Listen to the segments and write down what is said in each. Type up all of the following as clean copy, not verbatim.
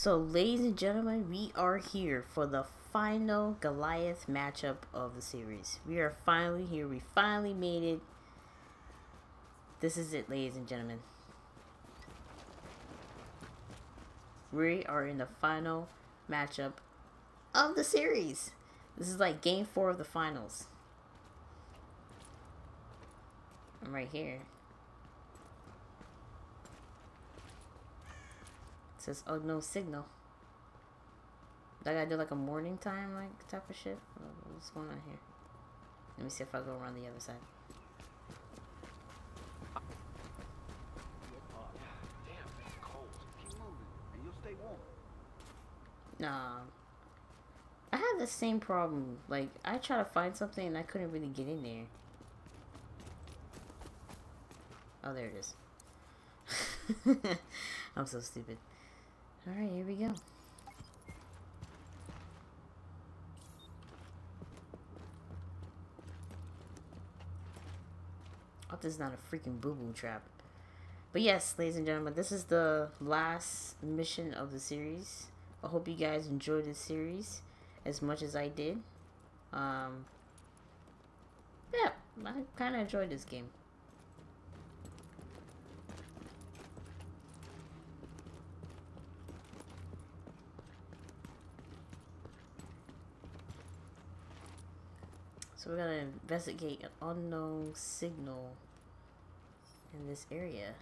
So, ladies and gentlemen, we are here for the final Goliath matchup of the series. We are finally here. We finally made it. This is it, ladies and gentlemen. We are in the final matchup of the series. This is like game 4 of the finals. I'm right here. It says, oh, no signal. I gotta do like a morning time, like type of shit. What's going on here? Let me see if I go around the other side. Damn, it's cold. Keep moving, and you'll stay warm. Nah. I had the same problem. Like, I tried to find something and I couldn't really get in there. Oh, there it is. I'm so stupid. Alright, here we go. I hope this is not a freaking boo-boo trap. But yes, ladies and gentlemen, this is the last mission of the series. I hope you guys enjoyed this series as much as I did. Yeah, I kind of enjoyed this game. So we're gonna investigate an unknown signal in this area.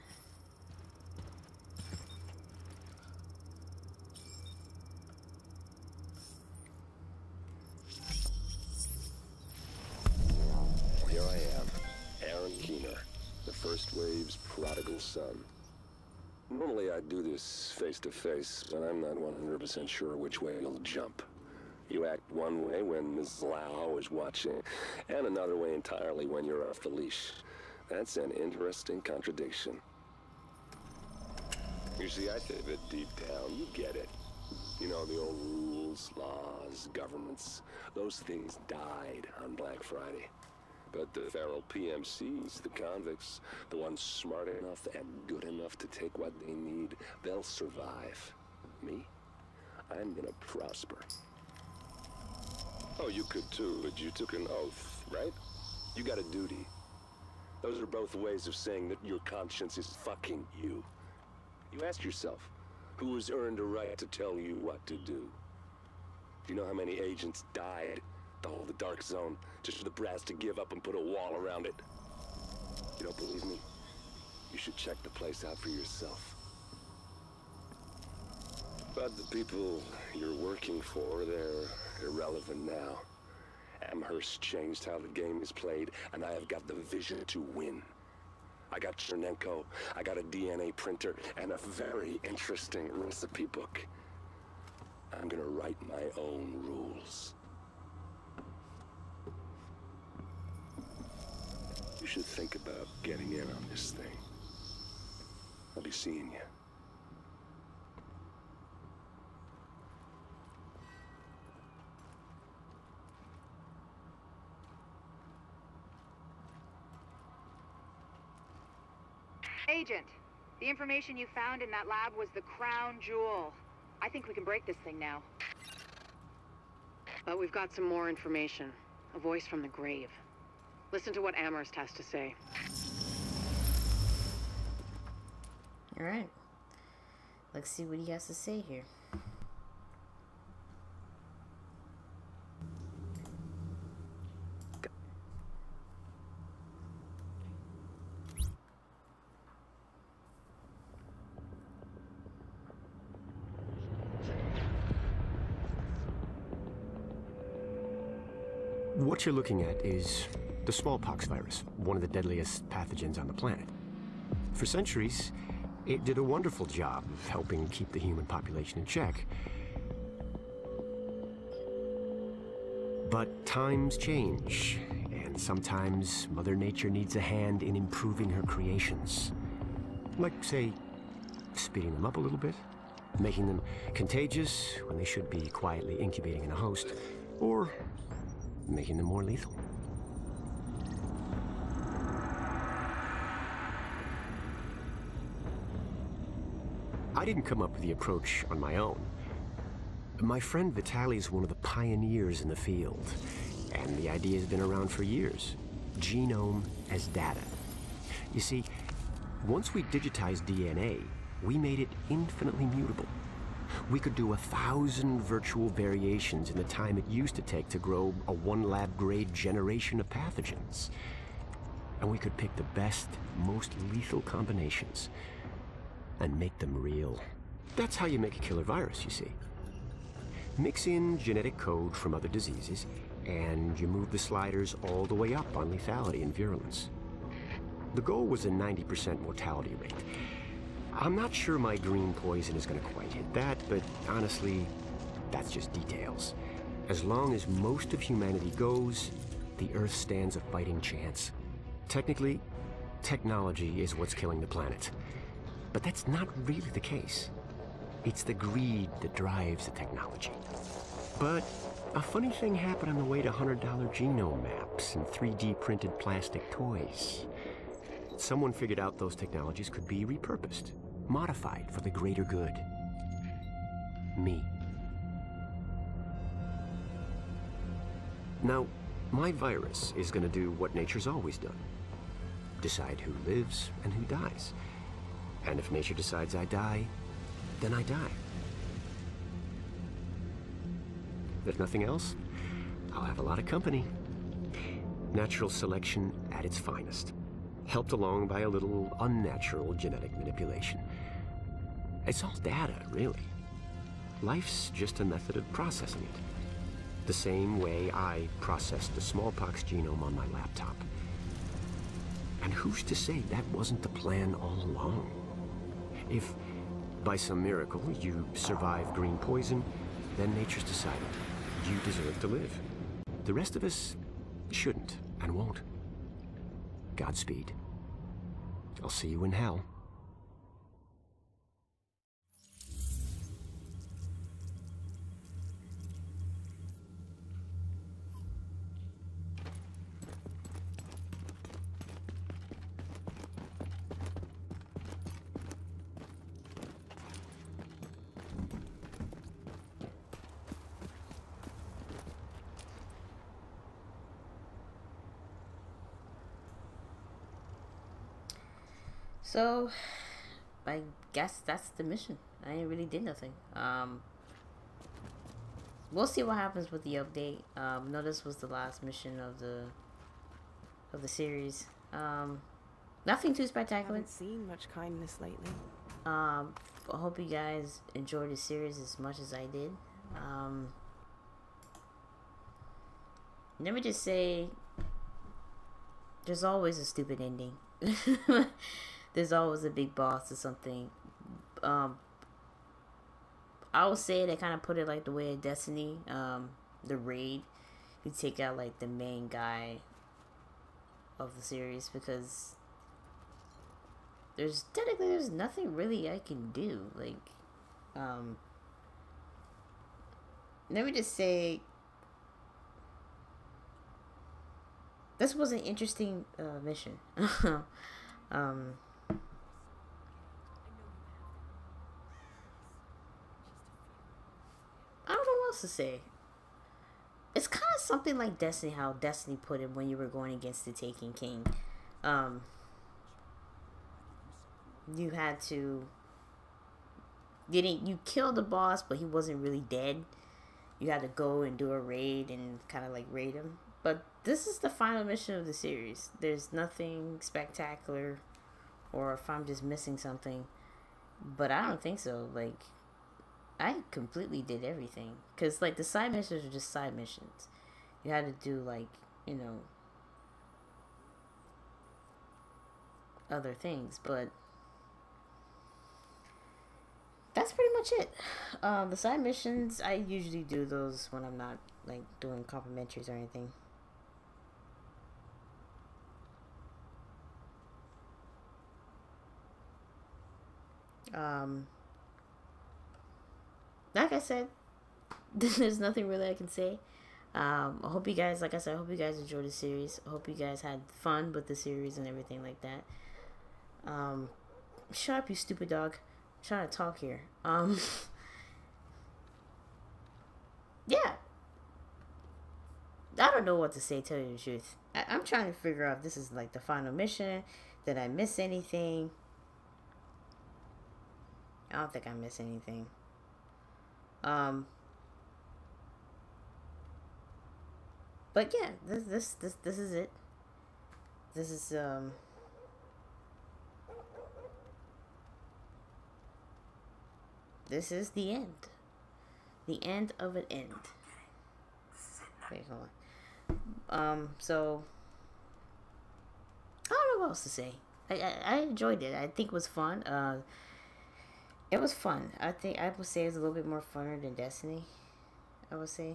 Here I am, Aaron Keener, the first wave's prodigal son. Normally I'd do this face-to-face, but I'm not 100% sure which way you'll jump. You act one way when Ms. Lau is watching, and another way entirely when you're off the leash. That's an interesting contradiction. You see, I think that deep down, you get it. You know, the old rules, laws, governments, those things died on Black Friday. But the feral PMCs, the convicts, the ones smart enough and good enough to take what they need, they'll survive. Me? I'm gonna prosper. Oh, you could too, but you took an oath, right? You got a duty. Those are both ways of saying that your conscience is fucking you. You ask yourself, who has earned a right to tell you what to do? Do you know how many agents died to hold the Dark Zone, just for the brass to give up and put a wall around it? You don't believe me? You should check the place out for yourself. But the people you're working for, they're irrelevant now. Amherst changed how the game is played, and I have got the vision to win. I got Chernenko, I got a DNA printer, and a very interesting recipe book. I'm gonna write my own rules. You should think about getting in on this thing. I'll be seeing you. Agent, the information you found in that lab was the crown jewel. I think we can break this thing now. But we've got some more information. A voice from the grave. Listen to what Amherst has to say. Alright. Let's see what he has to say here. What you're looking at is the smallpox virus, one of the deadliest pathogens on the planet. For centuries, it did a wonderful job of helping keep the human population in check. But times change, and sometimes Mother Nature needs a hand in improving her creations. Like, say, speeding them up a little bit, making them contagious when they should be quietly incubating in a host, or making them more lethal. I didn't come up with the approach on my own. My friend Vitaly's one of the pioneers in the field, and the idea has been around for years. Genome as data. You see, once we digitized DNA, we made it infinitely mutable. We could do 1,000 virtual variations in the time it used to take to grow a 1 lab-grade generation of pathogens. And we could pick the best, most lethal combinations and make them real. That's how you make a killer virus, you see. Mix in genetic code from other diseases, and you move the sliders all the way up on lethality and virulence. The goal was a 90% mortality rate. I'm not sure my green poison is going to quite hit that, but honestly, that's just details. As long as most of humanity goes, the Earth stands a fighting chance. Technically, technology is what's killing the planet. But that's not really the case. It's the greed that drives the technology. But a funny thing happened on the way to $100 genome maps and 3D printed plastic toys. Someone figured out those technologies could be repurposed, modified for the greater good. Me. Now, my virus is going to do what nature's always done. Decide who lives and who dies. And if nature decides I die, then I die. If nothing else, I'll have a lot of company. Natural selection at its finest, helped along by a little unnatural genetic manipulation. It's all data, really. Life's just a method of processing it. The same way I processed the smallpox genome on my laptop. And who's to say that wasn't the plan all along? If, by some miracle, you survive green poison, then nature's decided you deserve to live. The rest of us shouldn't and won't. Godspeed. I'll see you in hell. So, I guess that's the mission. I ain't really did nothing. We'll see what happens with the update. No, this was the last mission of the series. Nothing too spectacular. I haven't seen much kindness lately. I hope you guys enjoyed the series as much as I did. Let me just say, there's always a stupid ending. There's always a big boss or something. I would say they kind of put it like the way of Destiny. The raid, you take out like the main guy of the series, because there's nothing really I can do. Like, let me just say, this was an interesting mission. I don't know what else to say. It's kind of something like Destiny, how Destiny put it when you were going against the Taken King. You had to... You killed the boss, but he wasn't really dead. You had to go and do a raid and kind of like raid him. But this is the final mission of the series. There's nothing spectacular, or if I'm just missing something. But I don't think so. Like, I completely did everything. Because, like, the side missions are just side missions. You had to do, like, you know, other things. But that's pretty much it. The side missions, I usually do those when I'm not, like, doing complimentaries or anything. Like I said, there's nothing really I can say. I hope you guys, like I said, I hope you guys enjoyed the series. I hope you guys had fun with the series and everything like that. Shut up, you stupid dog. trying to talk here. Yeah. I don't know what to say, tell you the truth. I'm trying to figure out if this is like the final mission. Did I miss anything? I don't think I missed anything. But yeah, this is it. This is this is the end. The end of an end. Wait, hold on. So I don't know what else to say. I enjoyed it. I think it was fun. It was fun. I think I would say it's a little bit more funner than Destiny. I would say.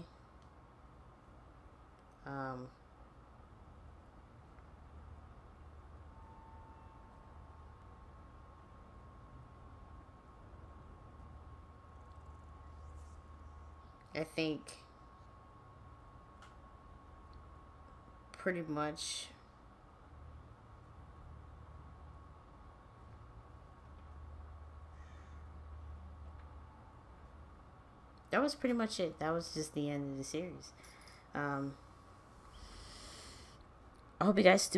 I think pretty much that was pretty much it. That was just the end of the series. I hope you guys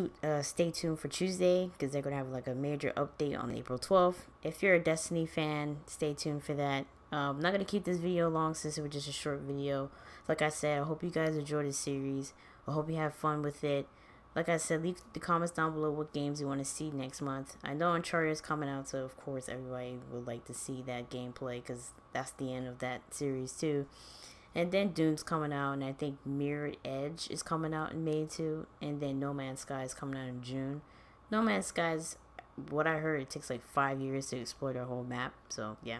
stay tuned for Tuesday, because they're going to have like a major update on April 12th. If you're a Destiny fan, stay tuned for that. I'm not going to keep this video long since it was just a short video. Like I said, I hope you guys enjoy this series. I hope you have fun with it. Like I said, leave the comments down below what games you want to see next month. I know Uncharted is coming out, so of course everybody would like to see that gameplay, because that's the end of that series too. And then Dune's coming out, and I think Mirror's Edge is coming out in May too. And then No Man's Sky is coming out in June. No Man's Sky's, what I heard, it takes like 5 years to explore the whole map. So yeah.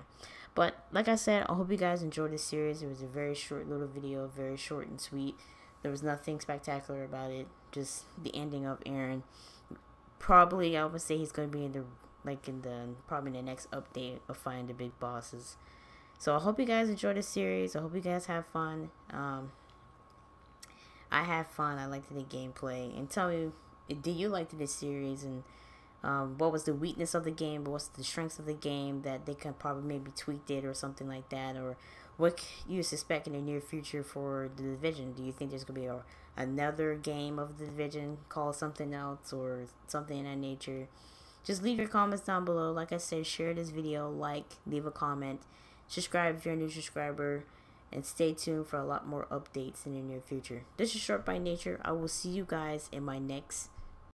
But like I said, I hope you guys enjoyed this series. It was a very short little video, very short and sweet. There was nothing spectacular about it. Just the ending of Aaron. Probably, I would say he's going to be in the, probably in the next update of fighting the big bosses. So I hope you guys enjoy this series. I hope you guys have fun. I had fun. I liked the gameplay. And tell me, did you like this series? And what was the weakness of the game? But what's the strengths of the game that they could probably maybe tweak it or something like that? Or what you suspect in the near future for the Division? Do you think there's going to be another game of the Division called something else or something in that nature? Just leave your comments down below. Like I said, share this video, leave a comment. Subscribe if you're a new subscriber, and stay tuned for a lot more updates in the near future. This is Short by Nature. I will see you guys in my next